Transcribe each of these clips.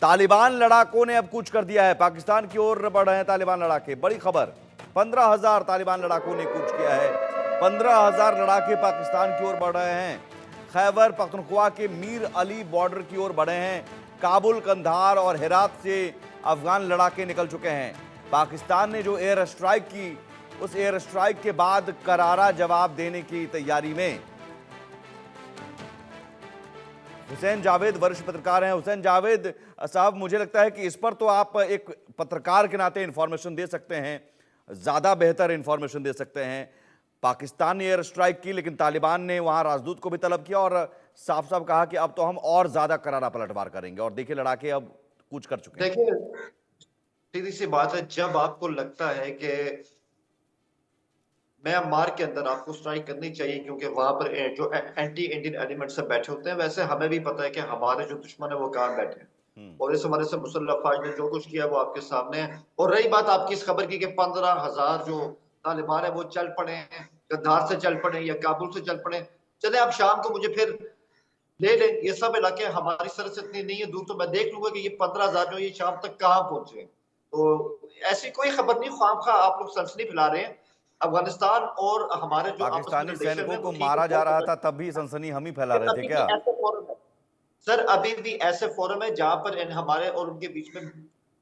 तालिबान लड़ाकों ने अब कूच कर दिया है, पाकिस्तान की ओर बढ़ रहे हैं तालिबान लड़ाके। बड़ी खबर, 15,000 तालिबान लड़ाकों ने कूच किया है। 15,000 लड़ाके पाकिस्तान की ओर बढ़ रहे हैं। खैबर पख्तूनख्वा के मीर अली बॉर्डर की ओर बढ़े हैं। काबुल, कंधार और हेरात से अफगान लड़ाके निकल चुके हैं। पाकिस्तान ने जो एयर स्ट्राइक की, उस एयर स्ट्राइक के बाद करारा जवाब देने की तैयारी में। हुसैन जावेद वरिष्ठ पत्रकार हैं। हुसैन जावेद साहब, मुझे लगता है कि इस पर तो आप एक पत्रकार के नाते इंफॉर्मेशन दे सकते हैं, ज्यादा बेहतर इंफॉर्मेशन दे सकते हैं। पाकिस्तान ने एयर स्ट्राइक की, लेकिन तालिबान ने वहां राजदूत को भी तलब किया और साफ साफ कहा कि अब तो हम और ज्यादा करारा पलटवार करेंगे। और देखिए, लड़ाके अब कूच कर चुके हैं। देखिए, सीधी सी बात है, जब आपको लगता है कि म्यांमार के अंदर आपको स्ट्राइक करनी चाहिए क्योंकि वहां पर जो एंटी इंडियन एलिमेंट्स बैठे होते हैं, वैसे हमें भी पता है कि हमारे जो दुश्मन है वो कहाँ बैठे हैं और इस हमारे से मुसल्लह फौज ने जो कुछ किया वो आपके सामने है। और रही बात आपकी इस खबर की कि 15,000 जो तालिबान है वो चल पड़े हैं, कंधार से चल पड़े या काबुल से चल पड़े, चले आप शाम को मुझे फिर ले लें। ये सब इलाके हमारी सर से इतनी नहीं है दूर, तो मैं देख लूंगा कि ये 15,000 जो ये शाम तक कहाँ पहुंचे। तो ऐसी कोई खबर नहीं, खामखा आप लोग सनसनी फैला रहे हैं। अफगानिस्तान और हमारे जो आपस में पाकिस्तानी रिलेशन सैनिकों है को वो ठीक मारा जा रहा है। था, तब भी सनसनी हम ही फैला रहे थे अभी भी क्या? ऐसे फोरम है सर, अभी भी ऐसे फोरम है जहां पर हमारे और उनके बीच में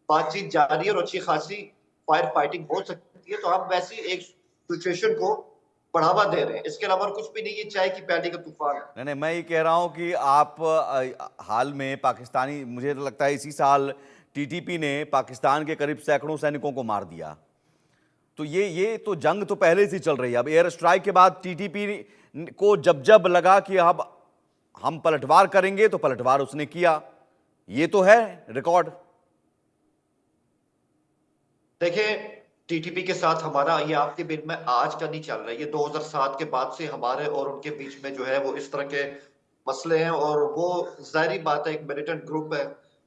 बातचीत जारी है और अच्छी खासी फायर फाइटिंग हो सकती है। तो हम वैसी एक सिचुएशन को बढ़ावा दे रहे हैं, इसके अलावा कुछ भी नहीं। ये चाय की प्याली का तूफान है। नहीं नहीं, मैं ये कह रहा हूं कि आप हाल में पाकिस्तानी, मुझे तो लगता है इसी साल टीटीपी ने पाकिस्तान के करीब सैकड़ों सैनिकों को मार दिया। तो ये तो जंग तो पहले से चल रही है। अब एयर स्ट्राइक के बाद टीटीपी को जब जब लगा कि अब हम पलटवार करेंगे, तो पलटवार उसने किया। ये तो है रिकॉर्ड। देखिए, टीटीपी के साथ हमारा ये आपके बिल में आज का नहीं चल रहा है, ये 2007 के बाद से हमारे और उनके बीच में जो है वो इस तरह के मसले हैं। और वो जाहिर बात है, एक मिलिटेंट ग्रुप है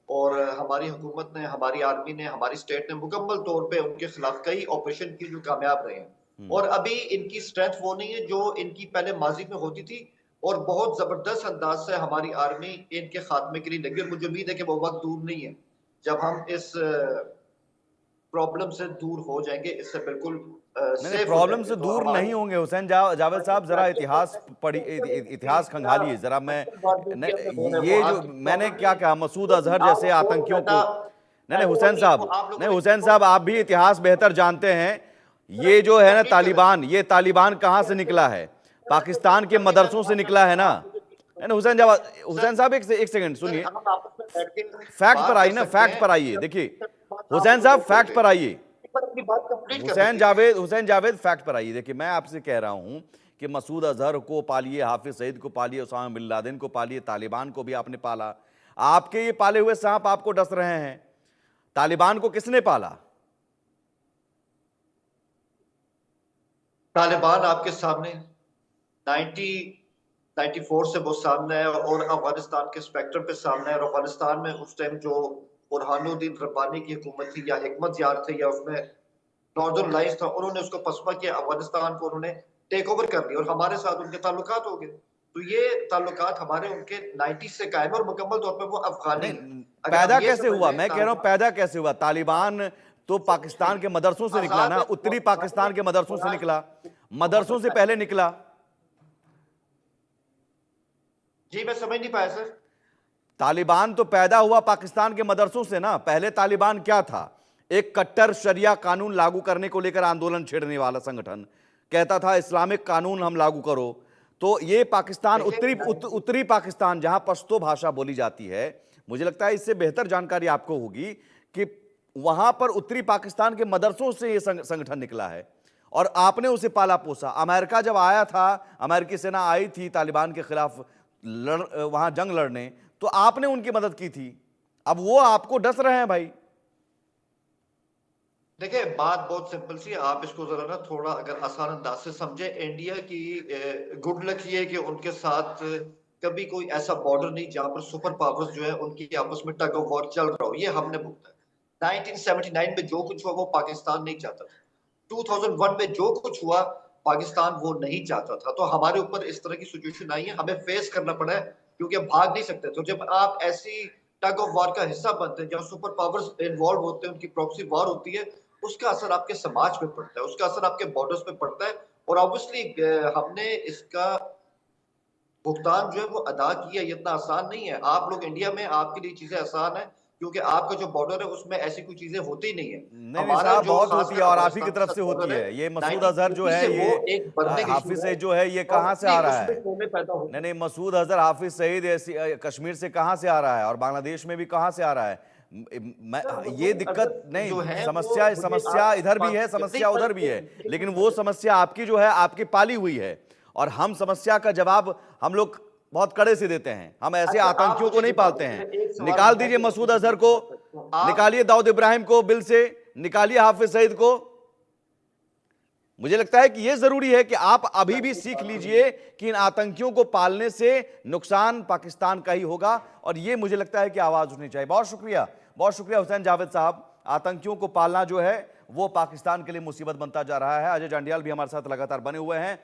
और हमारी हुकूमत ने, हमारी आर्मी ने, हमारी स्टेट ने मुकम्मल तौर पे उनके खिलाफ कई ऑपरेशन की जो कामयाब रहे हैं। और अभी इनकी स्ट्रेंथ वो नहीं है जो इनकी पहले माजी में होती थी। और बहुत जबरदस्त अंदाज से हमारी आर्मी इनके खात्मे के लिए लगी और मुझे उम्मीद है कि वो वक्त दूर नहीं है जब हम इस प्रॉब्लम से दूर हो जाएंगे, इससे बिल्कुल नहीं, सेफ हो प्रॉब्लम जाएंगे। से तो दूर हमारे नहीं होंगे। हुसैन जावेद साहब, जरा इतिहास पढ़ी, इतिहास खंगालिए जरा। ये जो मैंने क्या कहा, मसूद अजहर जैसे आतंकियों को, नहीं नहीं हुसैन साहब, नहीं हुसैन साहब, आप भी इतिहास बेहतर जानते हैं। ये जो है ना तालिबान, ये तालिबान कहां से निकला है? पाकिस्तान के मदरसों से निकला है ना? नहीं हुसैन साहब, एक सेकंड सुनिए। फैक्ट पर आइए ना, फैक्ट पर आइए। देखिए हुसैन साहब, फैक्ट पर आइए। हुसैन जावेद फैक्ट पर आइए। देखिए, मैं आपसे कह रहा हूं कि मसूद अजहर को पालिए, हाफिज सईद को पालिए, उसामा बिन लादेन को पालिए, तालिबान को भी आपने पाला। आपके ये पाले हुए सांप आपको डस रहे हैं। तालिबान को किसने पाला? तालिबान आपके सामने 1994 से वो सामने है और अफगानिस्तान के स्पेक्ट्रम पे सामने है। और अफगानिस्तान में उस टाइम जो बुरहानुद्दीन रब्बानी की हुकूमत थी या हिकमत यार थे या उसमें नॉर्दर्न लाइट्स था, उन्होंने उसको पसपा किया, अफगानिस्तान को उन्होंने टेक ओवर कर लिया और हमारे साथ उनके ताल्लुकात हो गए। तो ये ताल्लुकात हमारे उनके 90 से कायम है और मुकम्मल तौर पर वो अफगानी है। नहीं, अगर पैदा हम ये कैसे समझ हुआ? लें मैं कह रहा हूं पैदा कैसे हुआ? तालिबान तो पाकिस्तान के मदरसों से निकला ना, उत्तरी पाकिस्तान के मदरसों से निकला, मदरसों से पहले निकला। जी, मैं समझ नहीं पाया सर। तालिबान तो पैदा हुआ पाकिस्तान के मदरसों से ना। पहले तालिबान क्या था? एक कट्टर शरिया कानून लागू करने को लेकर आंदोलन छेड़ने वाला संगठन, कहता था इस्लामिक कानून हम लागू करो। तो ये पाकिस्तान, उत्तरी पाकिस्तान, जहां पश्तो भाषा बोली जाती है, मुझे लगता है इससे बेहतर जानकारी आपको होगी कि वहां पर उत्तरी पाकिस्तान के मदरसों से ये संगठन निकला है और आपने उसे पाला पोसा। अमेरिका जब आया था, अमेरिकी सेना आई थी तालिबान के खिलाफ वहां जंग लड़ने, तो आपने उनकी मदद की थी। अब वो आपको डस रहे हैं भाई। देखिए, बात बहुत सिंपल सी है, आप इसको जरा ना थोड़ा अगर आसान अंदाज से समझे। इंडिया की गुड लक ये है कि उनके साथ कभी कोई ऐसा बॉर्डर नहीं जहां पर सुपर पावर्स जो है उनकी आपस में टग ऑफ वॉर चल रहा हो। ये हमने भुगता है। 1979 में जो कुछ हुआ वो पाकिस्तान नहीं चाहता था। 2001 में जो कुछ हुआ पाकिस्तान वो नहीं चाहता था। तो हमारे ऊपर इस तरह की सिचुएशन आई है, हमें फेस करना पड़ा है क्योंकि हम भाग नहीं सकते। तो जब आप ऐसी टग ऑफ वार का हिस्सा बनते हैं, जहाँ सुपर पावर्स इन्वॉल्व होते हैं, उनकी प्रॉक्सी वार होती है, उसका असर आपके समाज पे पड़ता है, उसका असर आपके बॉर्डर्स पे पड़ता है। और ऑब्वियसली हमने इसका भुगतान जो है वो अदा किया, ये इतना आसान नहीं है। आप लोग इंडिया में, आपके लिए चीज़ें आसान है, क्योंकि आपका जो बॉर्डर है उसमें ऐसी कोई चीज़ें होती नहीं है। नहीं नहीं हमारा साहब, जो बहुत होती है खासकर और आप ही की अफ़गानिस्तान के तरफ साथ से होती बॉर्डर है, है। ये मसूद अजहर जो 1980 है, से ये वो एक बर्निंग इश्यू हाफिज है। सईद जो है, ये कहाँ से ऑब्वियसली आ रहा उसमें है? टोने पैदा नहीं होते नहीं, हैं। मसूद अजहर, हाफिज सईद ऐसी कश्मीर से कहाँ से आ रहा है और बांग्लादेश में भी कहाँ से आ रहा है? सर ये मसूद दिक्कत अज़हर जो नहीं, है वो समस्या मुझे समस्या आप इधर भी बात है, नहीं समस्या पर उधर भी है। एक लेकिन मिनट वो समस्या आपकी जो है, आपकी पाली हुई है, और हम समस्या का जवाब हम लोग बहुत कड़े से देते हैं। हम ऐसे अच्छा आप आतंकियों को मुझे नहीं ये पालते बताइए, हैं। मेरा एक सवाल निकाल है दीजिए जो मैं मसूद किसी अजहर से को, पूछ सकता हूँ। आप निकालिए दाऊद इब्राहिम को बिल से, निकालिए हाफिज सईद को। मुझे लगता है कि यह जरूरी है कि आप अभी भी सीख लीजिए कि इन आतंकियों को पालने से नुकसान पाकिस्तान का ही होगा, और यह मुझे लगता है कि आवाज उठनी चाहिए। बहुत शुक्रिया हुसैन जावेद साहब। आतंकियों को पालना जो है वो पाकिस्तान के लिए मुसीबत बनता जा रहा है। अजय जांडियाल भी हमारे साथ लगातार बने हुए हैं।